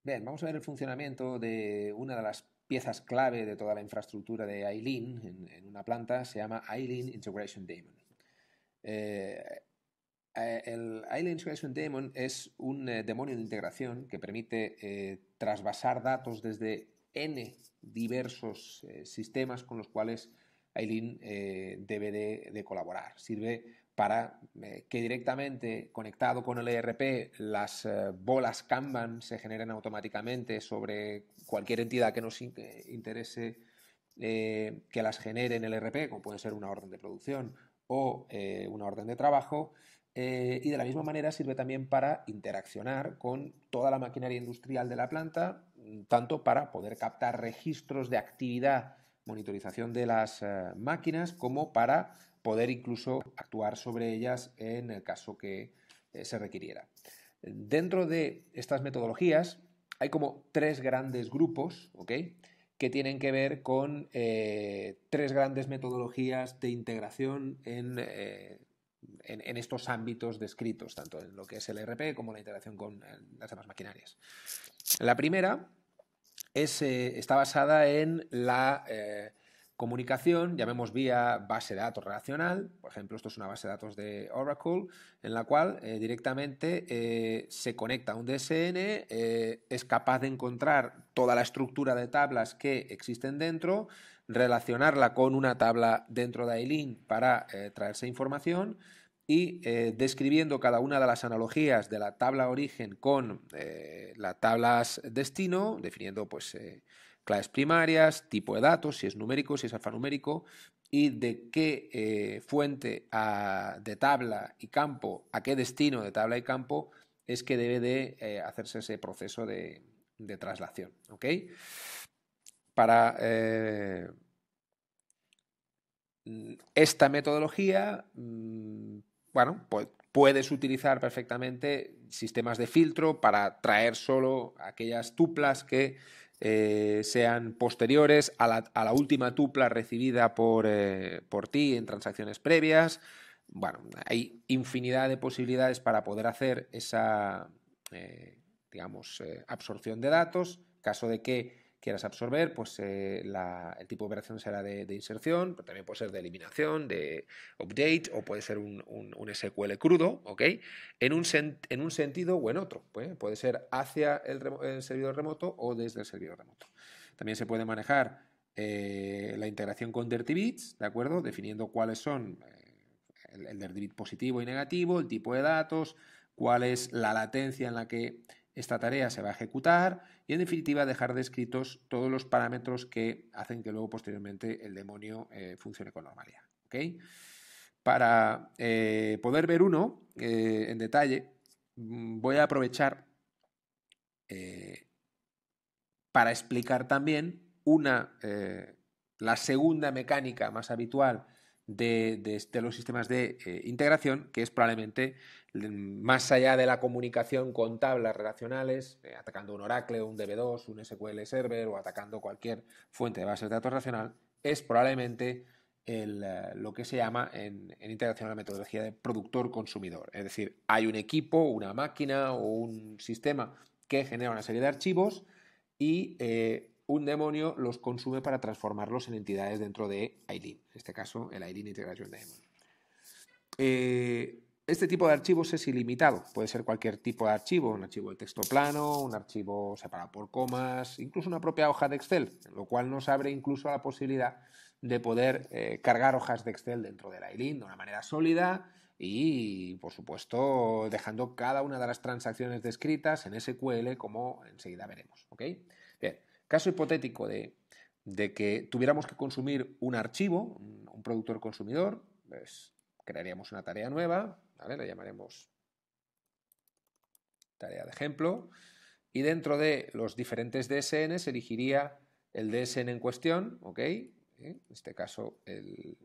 Bien, vamos a ver el funcionamiento de una de las piezas clave de toda la infraestructura de ILEAN en una planta, se llama ILEAN Integration Daemon. Eh, el ILEAN Integration Daemon es un demonio de integración que permite trasvasar datos desde N diversos sistemas con los cuales ILEAN debe de colaborar. Sirve para que directamente conectado con el ERP las bolas Kanban se generen automáticamente sobre cualquier entidad que nos interese que las genere en el ERP, como puede ser una orden de producción o una orden de trabajo. Y de la misma manera sirve también para interaccionar con toda la maquinaria industrial de la planta, tanto para poder captar registros de actividad, monitorización de las máquinas, como para poder incluso actuar sobre ellas en el caso que se requiriera. Dentro de estas metodologías hay como tres grandes grupos, ¿ok?, que tienen que ver con tres grandes metodologías de integración en estos ámbitos descritos, tanto en lo que es el ERP como la integración con las demás maquinarias. La primera está basada en la comunicación, llamemos vía base de datos relacional. Por ejemplo, esto es una base de datos de Oracle, en la cual directamente se conecta a un DSN, es capaz de encontrar toda la estructura de tablas que existen dentro, relacionarla con una tabla dentro de ILEAN para traerse información y describiendo cada una de las analogías de la tabla origen con las tablas destino, definiendo pues claves primarias, tipo de datos, si es numérico, si es alfanumérico, y de qué fuente de tabla y campo a qué destino de tabla y campo es que debe de hacerse ese proceso de traslación. ¿Ok? Para esta metodología, bueno, pues puedes utilizar perfectamente sistemas de filtro para traer solo aquellas tuplas que sean posteriores a la última tupla recibida por ti en transacciones previas. Bueno, hay infinidad de posibilidades para poder hacer esa, digamos, absorción de datos, caso de que quieras absorber, pues el tipo de operación será de inserción, pero también puede ser de eliminación, de update, o puede ser un SQL crudo, ¿ok? En un sentido o en otro. Puede ser hacia el servidor remoto o desde el servidor remoto. También se puede manejar la integración con Dirty Bits, ¿de acuerdo? Definiendo cuáles son el Dirty Bit positivo y negativo, el tipo de datos, cuál es la latencia en la que esta tarea se va a ejecutar y, en definitiva, dejar descritos todos los parámetros que hacen que luego posteriormente el demonio funcione con normalidad. ¿Okay? Para poder ver uno en detalle, voy a aprovechar para explicar también la segunda mecánica más habitual de los sistemas de integración, que es probablemente más allá de la comunicación con tablas relacionales, atacando un Oracle, un DB2, un SQL Server o atacando cualquier fuente de bases de datos relacional, es probablemente lo que se llama en integración la metodología de productor-consumidor. Es decir, hay un equipo, una máquina o un sistema que genera una serie de archivos y un demonio los consume para transformarlos en entidades dentro de ILEAN, en este caso el ILEAN Integration Daemon. Este tipo de archivos es ilimitado, puede ser cualquier tipo de archivo, un archivo de texto plano, un archivo separado por comas, incluso una propia hoja de Excel, lo cual nos abre incluso la posibilidad de poder cargar hojas de Excel dentro de la ILEAN de una manera sólida y, por supuesto, dejando cada una de las transacciones descritas en SQL, como enseguida veremos. ¿Okay? Bien, caso hipotético de que tuviéramos que consumir un archivo, un productor consumidor, pues crearíamos una tarea nueva, ¿vale? Le llamaremos tarea de ejemplo, y dentro de los diferentes DSN se elegiría el DSN en cuestión, ¿ok? En este caso el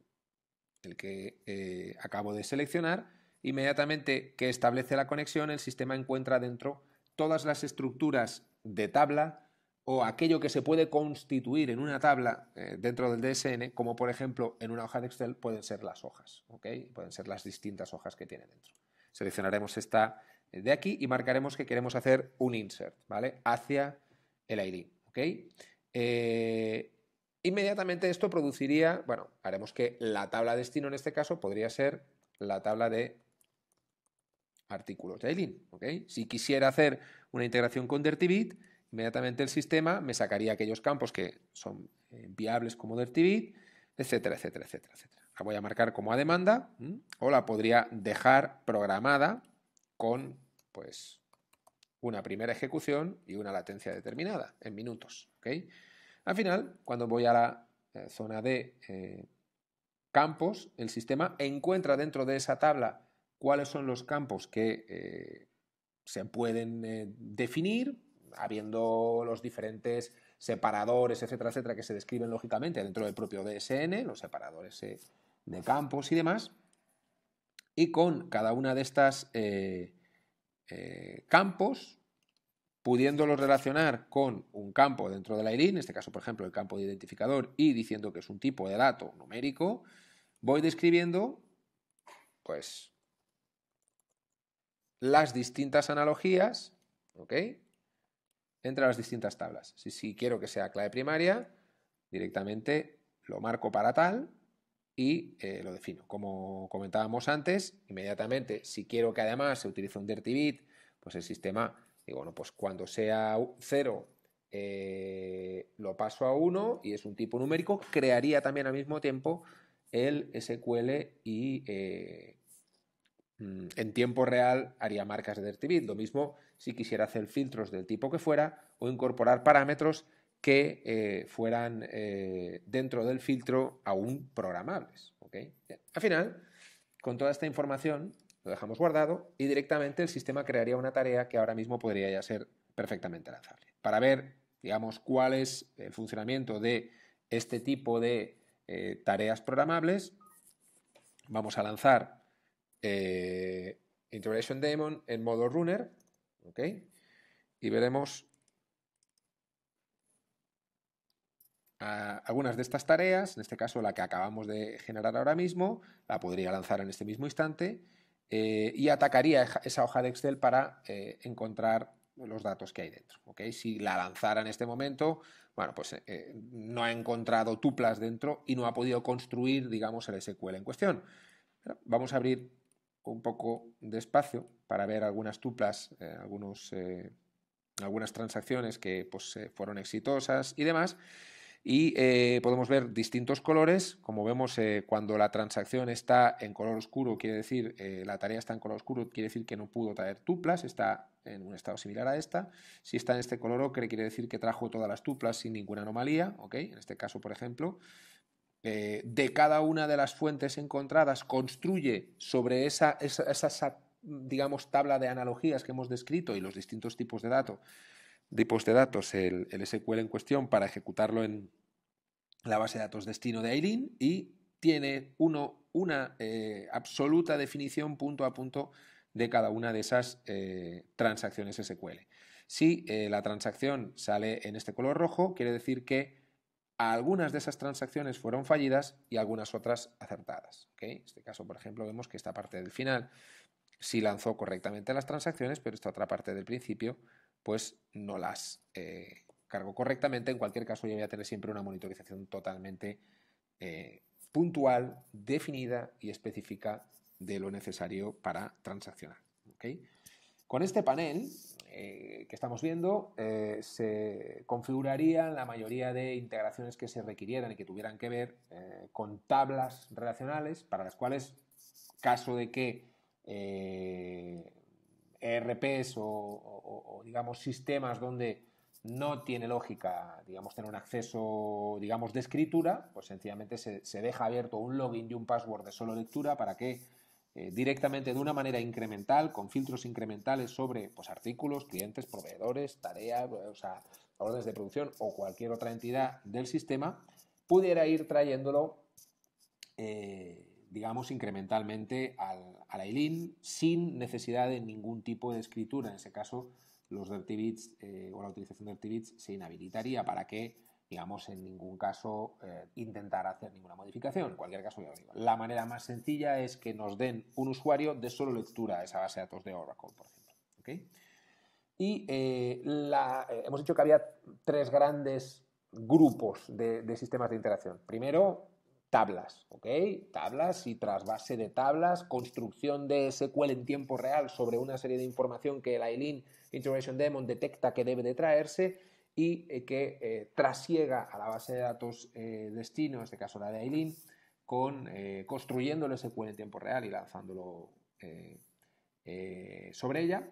que acabo de seleccionar. Inmediatamente que establece la conexión, el sistema encuentra dentro todas las estructuras de tabla o aquello que se puede constituir en una tabla dentro del DSN, como por ejemplo en una hoja de Excel pueden ser las hojas, ¿ok? Pueden ser las distintas hojas que tiene dentro. Seleccionaremos esta de aquí y marcaremos que queremos hacer un insert, ¿vale? Hacia el ILIN, ¿ok? Inmediatamente esto produciría, bueno, haremos que la tabla destino en este caso podría ser la tabla de artículos de ILIN, ¿ok? Si quisiera hacer una integración con Dirtybit, inmediatamente el sistema me sacaría aquellos campos que son viables como Dirtybit, etcétera, etcétera, etcétera, etcétera. La voy a marcar como a demanda o la podría dejar programada con, pues, una primera ejecución y una latencia determinada en minutos, ¿ok? Al final, cuando voy a la zona de campos, el sistema encuentra dentro de esa tabla cuáles son los campos que se pueden definir, habiendo los diferentes separadores, etcétera, etcétera, que se describen lógicamente dentro del propio DSN, los separadores de campos y demás. Y con cada una de estas campos, pudiéndolos relacionar con un campo dentro de la ILIN, en este caso, por ejemplo, el campo de identificador, y diciendo que es un tipo de dato numérico, voy describiendo, pues, las distintas analogías, ¿ok?, entre las distintas tablas. Si quiero que sea clave primaria, directamente lo marco para tal y lo defino. Como comentábamos antes, inmediatamente, si quiero que además se utilice un Dirtybit, pues el sistema, digo, bueno, pues cuando sea 0 lo paso a 1 y es un tipo numérico, crearía también al mismo tiempo el SQL y en tiempo real haría marcas de Dirtybit. Lo mismo si quisiera hacer filtros del tipo que fuera o incorporar parámetros que fueran dentro del filtro aún programables. ¿Okay? Al final, con toda esta información, lo dejamos guardado y directamente el sistema crearía una tarea que ahora mismo podría ya ser perfectamente lanzable. Para ver, digamos, cuál es el funcionamiento de este tipo de tareas programables, vamos a lanzar Integration Daemon en modo runner, ¿ok? Y veremos algunas de estas tareas, en este caso la que acabamos de generar ahora mismo, la podría lanzar en este mismo instante y atacaría esa hoja de Excel para encontrar los datos que hay dentro. ¿Okay? Si la lanzara en este momento, bueno, pues no ha encontrado tuplas dentro y no ha podido construir, digamos, el SQL en cuestión. Pero vamos a abrir un poco de espacio para ver algunas tuplas, algunas transacciones que pues, fueron exitosas y demás. Y podemos ver distintos colores. Como vemos, cuando la transacción está en color oscuro, quiere decir, la tarea está en color oscuro, quiere decir que no pudo traer tuplas, está en un estado similar a esta. Si está en este color ocre, quiere decir que trajo todas las tuplas sin ninguna anomalía. ¿Okay? En este caso, por ejemplo, de cada una de las fuentes encontradas construye sobre esa digamos, tabla de analogías que hemos descrito y los distintos tipos de datos el SQL en cuestión para ejecutarlo en la base de datos destino de ILIN y tiene una absoluta definición punto a punto de cada una de esas transacciones SQL. Si la transacción sale en este color rojo, quiere decir que algunas de esas transacciones fueron fallidas y algunas otras acertadas. ¿Okay? En este caso, por ejemplo, vemos que esta parte del final sí lanzó correctamente las transacciones, pero esta otra parte del principio pues no las cargó correctamente. En cualquier caso, yo voy a tener siempre una monitorización totalmente puntual, definida y específica de lo necesario para transaccionar. ¿Okay? Con este panel que estamos viendo se configurarían la mayoría de integraciones que se requirieran y que tuvieran que ver con tablas relacionales para las cuales, caso de que ERPs o digamos sistemas donde no tiene lógica, digamos, tener un acceso, digamos, de escritura, pues sencillamente se deja abierto un login y un password de solo lectura para que directamente de una manera incremental, con filtros incrementales sobre pues, artículos, clientes, proveedores, tareas, o sea, órdenes de producción o cualquier otra entidad del sistema, pudiera ir trayéndolo, digamos, incrementalmente al ILIN sin necesidad de ningún tipo de escritura. En ese caso, los Dirtybits o la utilización de Dirtybits se inhabilitaría para que, digamos, en ningún caso intentar hacer ninguna modificación. En cualquier caso, ya lo digo. La manera más sencilla es que nos den un usuario de solo lectura a esa base de datos de Oracle, por ejemplo. ¿ok? Y hemos dicho que había tres grandes grupos de sistemas de interacción. Primero, tablas, ¿ok? Tablas y trasvase de tablas, construcción de SQL en tiempo real sobre una serie de información que el Ailin Integration Daemon detecta que debe de traerse y que trasiega a la base de datos destino, en este caso la de Ailin, construyendo el SQL en tiempo real y lanzándolo sobre ella.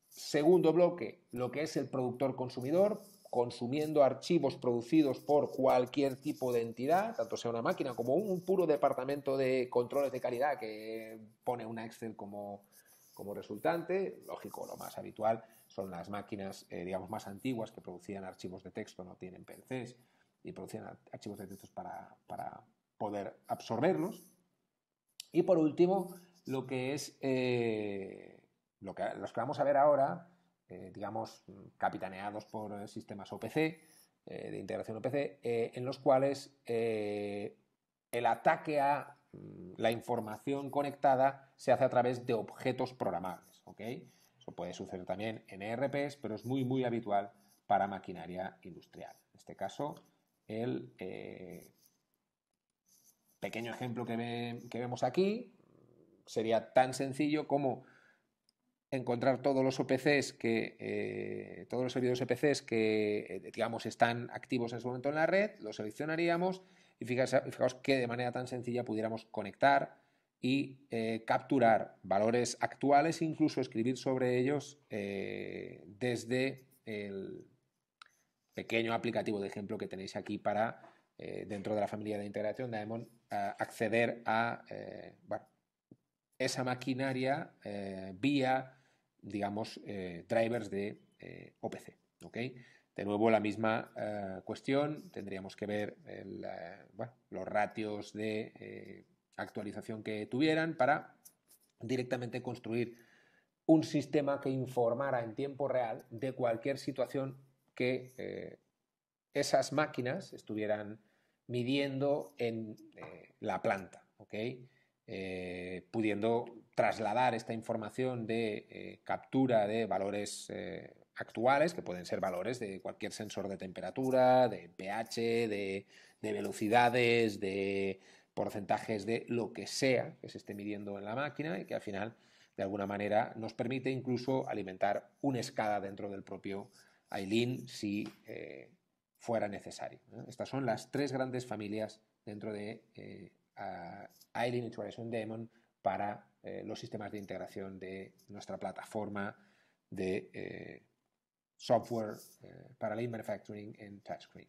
Segundo bloque, lo que es el productor consumidor, consumiendo archivos producidos por cualquier tipo de entidad, tanto sea una máquina como un puro departamento de controles de calidad que pone una Excel como resultante. Lógico, lo más habitual son las máquinas, digamos, más antiguas que producían archivos de texto, no tienen PLCs y producían archivos de texto para poder absorberlos. Y por último, lo que es los que vamos a ver ahora, digamos, capitaneados por sistemas OPC, de integración OPC, en los cuales el ataque a la información conectada se hace a través de objetos programables, ¿ok? Eso puede suceder también en ERPs, pero es muy, muy habitual para maquinaria industrial. En este caso, el pequeño ejemplo que vemos aquí sería tan sencillo como encontrar todos los OPCs todos los servidores OPCs que digamos están activos en su momento en la red, los seleccionaríamos y fijaos que de manera tan sencilla pudiéramos conectar y capturar valores actuales e incluso escribir sobre ellos desde el pequeño aplicativo de ejemplo que tenéis aquí para dentro de la familia de integración Daemon acceder a bueno, esa maquinaria vía, digamos, drivers de OPC. ¿Okay? De nuevo, la misma cuestión, tendríamos que ver bueno, los ratios de actualización que tuvieran para directamente construir un sistema que informara en tiempo real de cualquier situación que esas máquinas estuvieran midiendo en la planta, ¿ok? Pudiendo trasladar esta información de captura de valores actuales, que pueden ser valores de cualquier sensor de temperatura, de pH, de velocidades, de porcentajes de lo que sea que se esté midiendo en la máquina y que al final, de alguna manera, nos permite incluso alimentar una escala dentro del propio Ailin si fuera necesario. Estas son las tres grandes familias dentro de Ailin Integration Daemon para los sistemas de integración de nuestra plataforma de software para Lean Manufacturing en touchscreen.